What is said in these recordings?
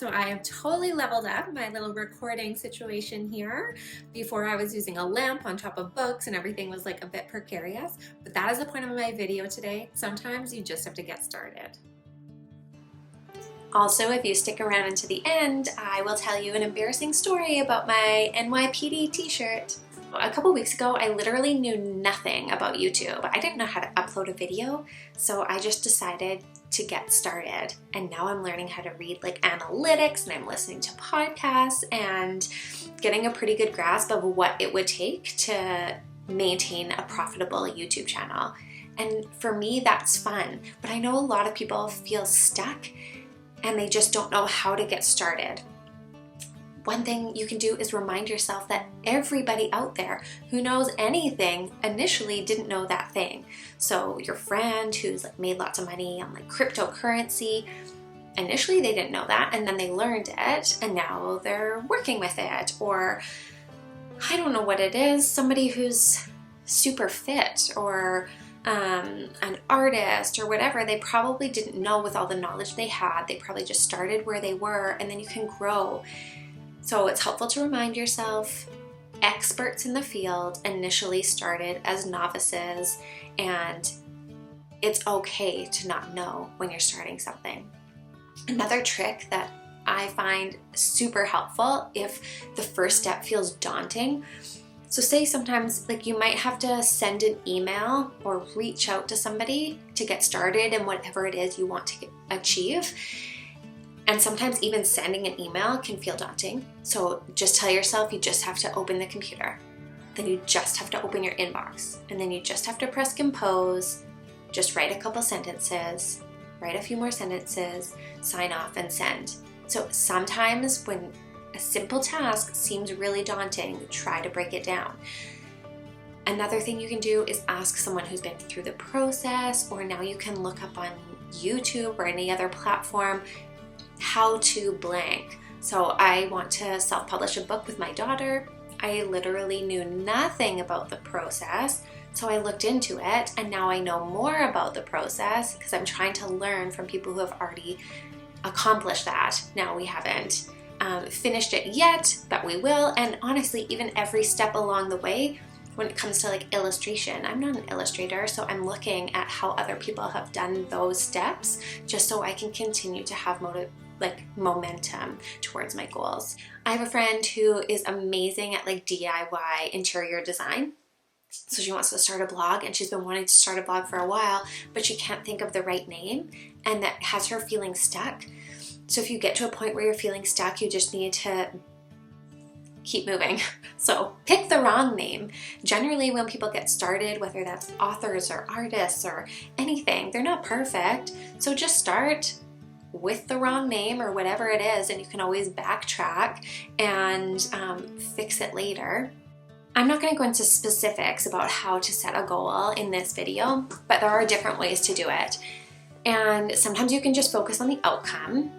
So I have totally leveled up my little recording situation here. Before I was using a lamp on top of books and everything was like a bit precarious, but that is the point of my video today. Sometimes you just have to get started. Also, if you stick around into the end, I will tell you an embarrassing story about my NYPD t-shirt. A couple weeks ago, I literally knew nothing about YouTube. I didn't know how to upload a video, so I just decided to get started. And now I'm learning how to read like analytics, and I'm listening to podcasts and getting a pretty good grasp of what it would take to maintain a profitable YouTube channel. And for me, that's fun. But I know a lot of people feel stuck and they just don't know how to get started. One thing you can do is remind yourself that everybody out there who knows anything initially didn't know that thing. So your friend who's like made lots of money on like cryptocurrency, initially they didn't know that, and then they learned it and now they're working with it. Or I don't know what it is, somebody who's super fit or an artist or whatever, they probably didn't know with all the knowledge they had. They probably just started where they were, and then you can grow. So it's helpful to remind yourself experts in the field initially started as novices, and it's okay to not know when you're starting something. Another trick that I find super helpful if the first step feels daunting. So say sometimes like you might have to send an email or reach out to somebody to get started in whatever it is you want to achieve. And sometimes even sending an email can feel daunting. So just tell yourself you just have to open the computer. Then you just have to open your inbox. And then you just have to press compose, just write a couple sentences, write a few more sentences, sign off and send. So sometimes when a simple task seems really daunting, try to break it down. Another thing you can do is ask someone who's been through the process, or now you can look up on YouTube or any other platform how to blank. So I want to self-publish a book with my daughter. I literally knew nothing about the process, so I looked into it, and now I know more about the process because I'm trying to learn from people who have already accomplished that. Now we haven't finished it yet, but we will. And honestly, even every step along the way, when it comes to like illustration, I'm not an illustrator, so I'm looking at how other people have done those steps just so I can continue to have momentum towards my goals. I have a friend who is amazing at like DIY interior design. So she wants to start a blog, and she's been wanting to start a blog for a while, but she can't think of the right name, and that has her feeling stuck. So if you get to a point where you're feeling stuck, you just need to keep moving. So pick the wrong name. Generally, when people get started, whether that's authors or artists or anything, they're not perfect. So just start with the wrong name or whatever it is, and you can always backtrack and fix it later. I'm not going to go into specifics about how to set a goal in this video, but there are different ways to do it. And sometimes you can just focus on the outcome.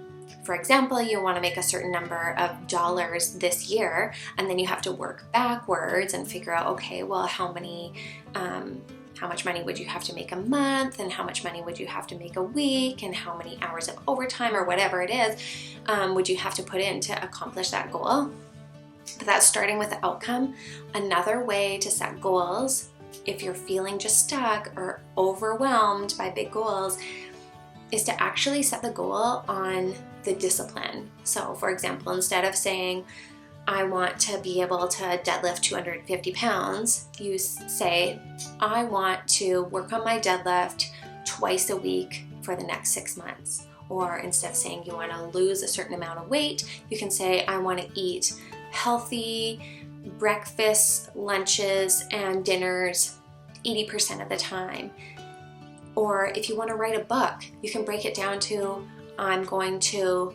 For example, you want to make a certain number of dollars this year, and then you have to work backwards and figure out, okay, well, how much money would you have to make a month, and how much money would you have to make a week, and how many hours of overtime or whatever it is would you have to put in to accomplish that goal. But that's starting with the outcome. Another way to set goals, if you're feeling just stuck or overwhelmed by big goals, is to actually set the goal on the discipline. So for example, instead of saying, I want to be able to deadlift 250 pounds, you say, I want to work on my deadlift twice a week for the next 6 months. Or instead of saying you want to lose a certain amount of weight, you can say, I want to eat healthy breakfasts, lunches, and dinners 80% of the time. Or if you want to write a book, you can break it down to, I'm going to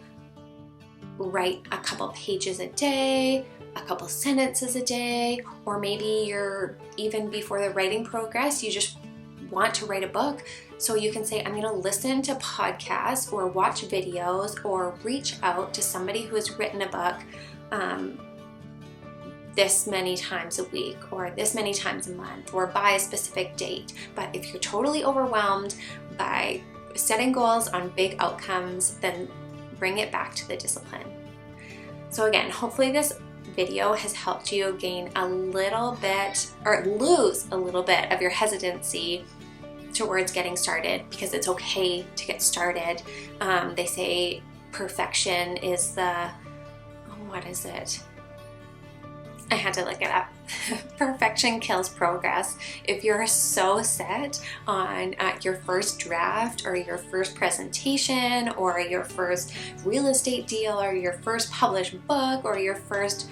write a couple pages a day, a couple sentences a day, or maybe you're even before the writing progress, you just want to write a book. So you can say, I'm going to listen to podcasts or watch videos or reach out to somebody who has written a book this many times a week or this many times a month or by a specific date. But if you're totally overwhelmed by setting goals on big outcomes, then bring it back to the discipline. So again, hopefully this video has helped you gain a little bit, or lose a little bit of your hesitancy towards getting started, because it's okay to get started. They say perfection is the, what is it? I had to look it up. Perfection kills progress. If you're so set on your first draft or your first presentation or your first real estate deal or your first published book or your first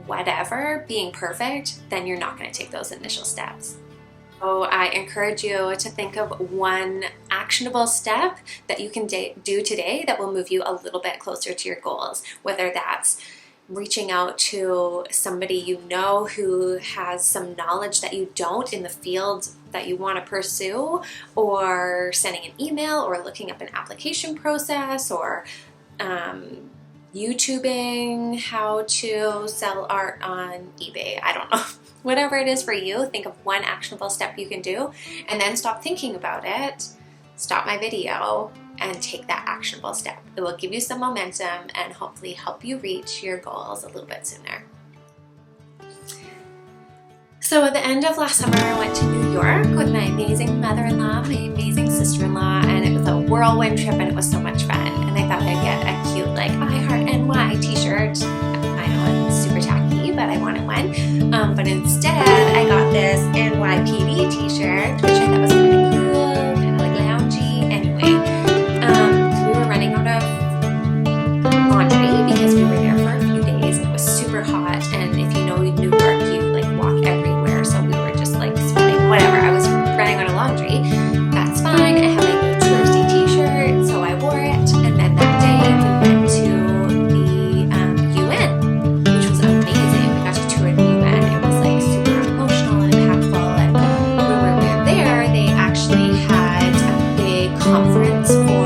whatever being perfect, then you're not going to take those initial steps. So I encourage you to think of one actionable step that you can do today that will move you a little bit closer to your goals, whether that's reaching out to somebody you know who has some knowledge that you don't in the field that you want to pursue, or sending an email, or looking up an application process, or YouTubing how to sell art on eBay. I don't know. Whatever it is for you, think of one actionable step you can do, and then stop thinking about it, stop my video, and take that actionable step. It will give you some momentum and hopefully help you reach your goals a little bit sooner. So at the end of last summer, I went to New York with my amazing mother-in-law, my amazing sister-in-law, and it was a whirlwind trip and it was so much fun. And I thought I'd get a cute like I Heart NY t-shirt. I know it's super tacky, but I wanted one. But instead, I got this NYPD t-shirt, which I thought was kind of cool, kind of like loungy. Anyway, we were running out of laundry because we were there for a few days. It was super hot, and if you know New York, you like walk everywhere. So we were just like sweating. Whatever. I was running out of laundry. That's fine. I have my new touristy t-shirt, so I wore it. And then that day we went to the UN, which was amazing. We got to tour the UN. It was like super emotional and impactful. And when we were there, they actually had a big conference for